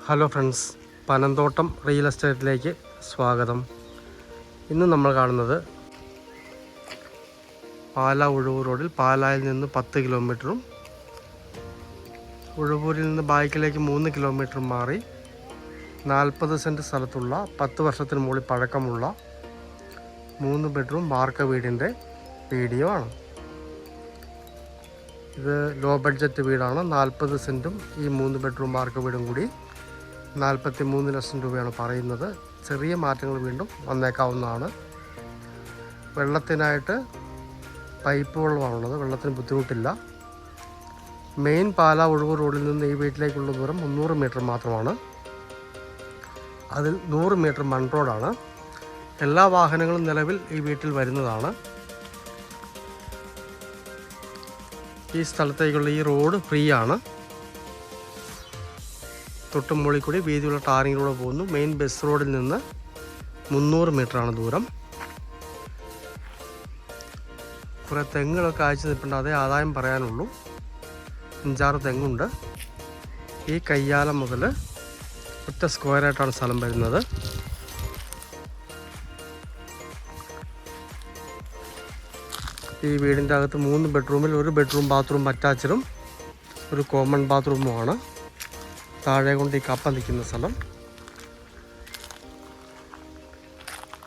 Hello friends, Panamthottam real എസ്റ്റേറ്റിലേക്ക് സ്വാഗതം. ഇന്ന് നമ്മൾ കാണുന്നത് പാലാ ഉഴവൂർ റോഡിൽ പാലായിൽ നിന്ന് 10 കിലോമീറ്ററും ഉഴവൂരിൽ നിന്ന് ബായ്ക്കിലേക്ക് 3 കിലോമീറ്ററും മാറി 40 സെൻറ്റ് സ്ഥലത്തുള്ള 10 വർഷത്തിന് മുകളിൽ പഴക്കമുള്ള 3 ബെഡ്റൂം വാർക്ക വീടിൻ്റെ വീഡിയോ ആണ്. ഇത് ലോ ബഡ്ജറ്റ് വീടാണ്. 40 സെൻറ്റും ഈ 3 ബെഡ്റൂം വാർക്ക വീടും കൂടി 43 ലക്ഷം രൂപയാണ് പറയുന്നത്. ചെറിയ മാറ്റങ്ങൾ വീണ്ടും വന്നേക്കാവുന്നതാണ്. വെള്ളത്തിനായിട്ട് പൈപ്പ് വെള്ളമാണുള്ളത്. വെള്ളത്തിന് ബുദ്ധിമുട്ടില്ല. മെയിൻ പാലാ ഉഴവൂർ റോഡിൽ നിന്ന് ഈ വീട്ടിലേക്കുള്ള ദൂരം 300 മീറ്റർ മാത്രമാണ്. അതിൽ 100 മീറ്റർ മൺ റോഡാണ്. എല്ലാ വാഹനങ്ങളും നിലവിൽ ഈ വീട്ടിൽ വരുന്നതാണ്. ഈ സ്ഥലത്തേക്കുള്ള ഈ റോഡ് ഫ്രീ ആണ്. തൊട്ട് മുകളിൽ കൂടി വീതിയുള്ള ടാറിങ്ങിലൂടെ പോകുന്നു. മെയിൻ ബസ് റോഡിൽ നിന്ന് 300 മീറ്ററാണ് ദൂരം. കുറേ തെങ്ങുകളൊക്കെ അയച്ചു നിൽപ്പുണ്ട്. അതേ ആദായം പറയാനുള്ളൂ. 5-6 തെങ്ങുണ്ട്. ഈ കയ്യാലം മുതൽ ഒറ്റ സ്ക്വയറായിട്ടാണ് സ്ഥലം വരുന്നത്. ഈ വീടിൻ്റെ അകത്ത് 3 ബെഡ്റൂമിൽ 1 ബെഡ്റൂം ബാത്റൂം അറ്റാച്ചഡും ഒരു കോമൺ ബാത്റൂമുമാണ്. താഴെ കൊണ്ട് ഈ കപ്പ നിൽക്കുന്ന സ്ഥലം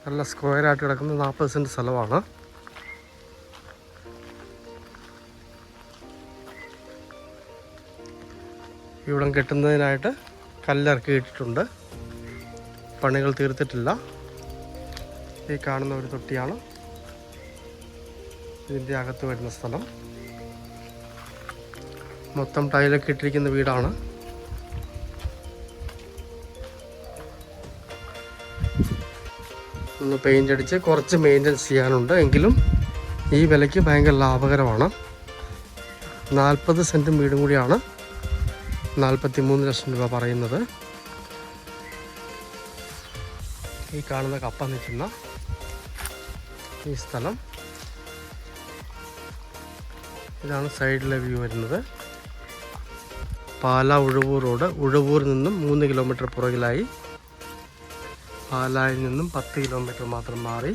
നല്ല സ്ക്വയറായിട്ട് കിടക്കുന്ന 40 സെൻറ്റ് സ്ഥലമാണ്. ഇവിടം കെട്ടുന്നതിനായിട്ട് കല്ലിറക്കി ഇട്ടിട്ടുണ്ട്. പണികൾ തീർത്തിട്ടില്ല. ഈ കാണുന്ന ഒരു തൊട്ടിയാണ് ഇതിൻ്റെ അകത്ത് വരുന്ന സ്ഥലം. മൊത്തം ടൈലൊക്കെ ഇട്ടിരിക്കുന്ന വീടാണ്. ഒന്ന് പെയിൻ്റ് അടിച്ച് കുറച്ച് മെയിൻ്റനൻസ് ചെയ്യാനുണ്ട്. എങ്കിലും ഈ വിലയ്ക്ക് ഭയങ്കര ലാഭകരമാണ്. 40 സെൻറ്റും വീടും കൂടിയാണ് 43 ലക്ഷം രൂപ പറയുന്നത്. ഈ കാണുന്ന കപ്പ നിൽക്കുന്ന ഈ സ്ഥലം, ഇതാണ് സൈഡിലെ വ്യൂ വരുന്നത്. പാലാ ഉഴവൂർ റോഡ്, ഉഴവൂരിൽ നിന്നും 3 കിലോമീറ്റർ പുറകിലായി. പാലായിൽ നിന്നും 10 കിലോമീറ്റർ മാത്രം മാറി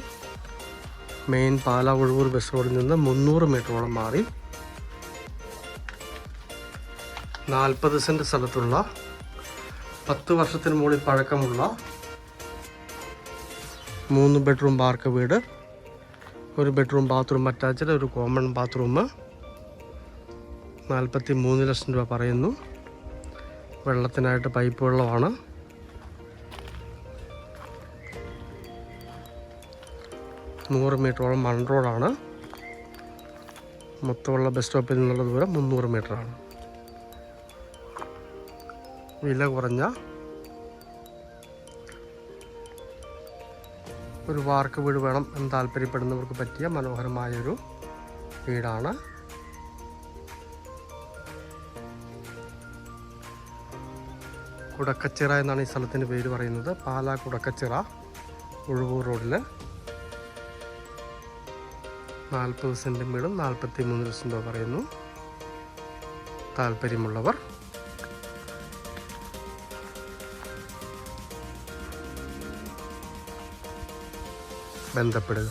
മെയിൻ പാലാ ഉഴവൂർ ബസ് റോഡിൽ നിന്ന് 300 മീറ്ററോളം മാറി 40 സെൻറ്റ് സ്ഥലത്തുള്ള 10 വർഷത്തിന് മുകളിൽ പഴക്കമുള്ള 3 ബെഡ്റൂം വാർക്ക വീട്, 1 ബെഡ്റൂം ബാത്റൂം അറ്റാച്ച്ഡ്, ഒരു കോമൺ ബാത്റൂം. 43 ലക്ഷം രൂപ പറയുന്നു. വെള്ളത്തിനായിട്ട് പൈപ്പ് വെള്ളമാണ്. നൂറ് മീറ്ററോളം മൺ റോഡാണ്. മൊത്തമുള്ള ബസ് സ്റ്റോപ്പിൽ നിന്നുള്ള ദൂരം 300 മീറ്ററാണ്. വില കുറഞ്ഞ ഒരു വാർക്ക വീട് വേണം എന്ന് താല്പര്യപ്പെടുന്നവർക്ക് പറ്റിയ മനോഹരമായൊരു വീടാണ്. കുടക്കച്ചിറ എന്നാണ് ഈ സ്ഥലത്തിൻ്റെ പേര് പറയുന്നത്. പാലാ കുടക്കച്ചിറ, ഉഴവൂർ റോഡിൽ 40 സെൻറ്റും വീടും 43 ലക്ഷം രൂപ പറയുന്നു. താല്പര്യമുള്ളവർ ബന്ധപ്പെടുക.